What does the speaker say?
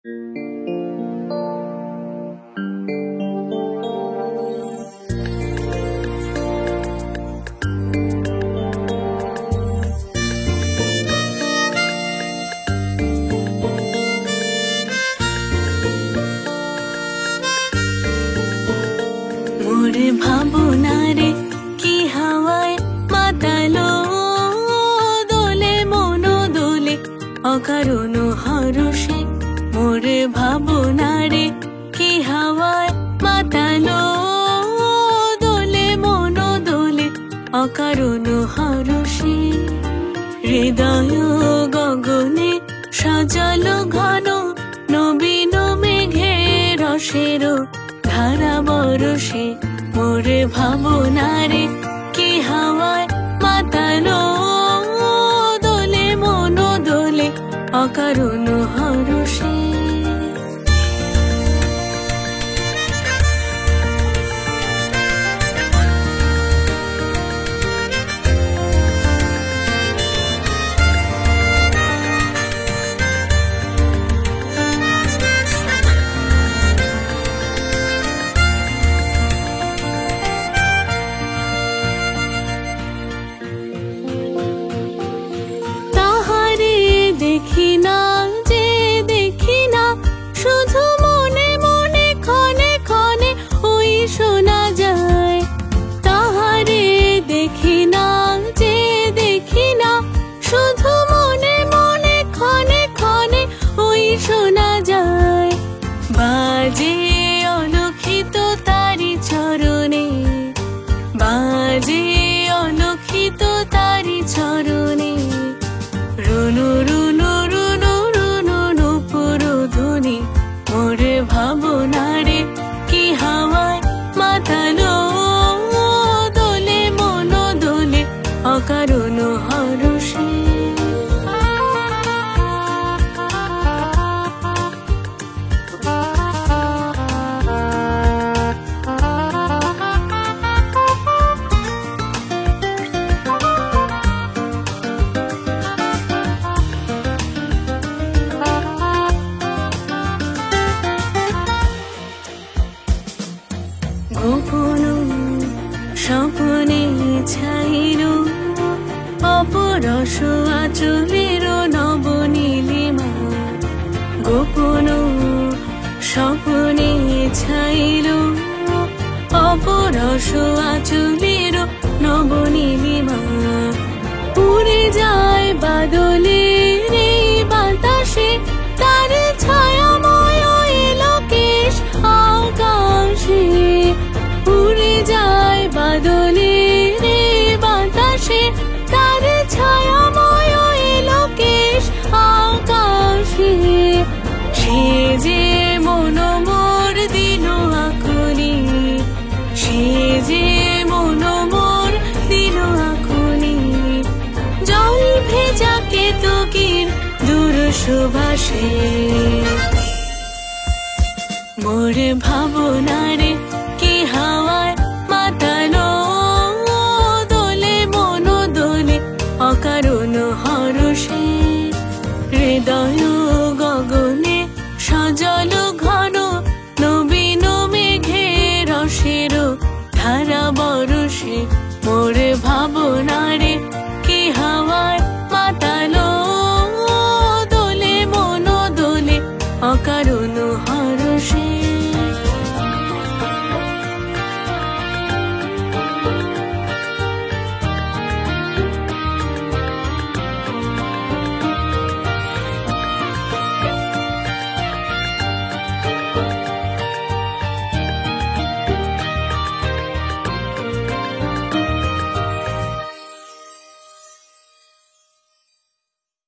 মোরে ভাবনারে কি হাওয়ায় মাতালো দোলে মন দোলে অকারণ হরষে। মোরে ভাবনারে কি হাওয়ায় মাতালো দোলে মন দোলে অকারণ হরষে। হৃদয় গগনে সাজালো ঘন নবীন মেঘে রসের ধারা বরষে। মোরে ভাবনারে কি হাওয়ায় মাতালো দোলে মন দোলে অকারণ হরষে। দেখি না যে দেখি না শুধু মনে মনে ক্ষণে ক্ষণে ওই শোনা যায়। তাহারে দেখি না যে দেখি না শুধু মনে মনে ক্ষণে ক্ষণে ওই শোনা যায়। বাজে অলক্ষিত তারি চরণে, বাজে অলক্ষিত তারি চরণে। রুনু রুনু রুনু রুনু নুপুর ধ্বনি। মোরে ভাবনারে কি হাওয়ায় মাতালো দোলে মন দোলে অকারণ হরষে। গোপন স্বপ্নে ছাইল অপরস আচলের নবনীলিমা। গোপন স্বপ্নে ছাইল অপরস আচলের নবনীলিমা। উড়ে যায় বাদলের এই বাতাসে তার ছায়াময় এলোকেশ আকাশে। উড়ে যায় বাদলের এই বাতাসে তার ছায়াময় এলোকেশ আকাশে। সে যে মন মোর দিল আকুলি, সে যে মন মোর দিল আকুলি। জল ভেজা কেতকীর দূর সুবাসে। মোরে ভাবনারে কি হাওয়ায় মাতালো দোলে মন দোলে অকারণ হরষে। হৃদয় গগনে সাজালো ঘন নবীন মেঘে রসের ধারা বরষে। মোরে ভাবনারে কি হাওয়ায় মাতালো দোলে মন দোলে অকারণ হরষে।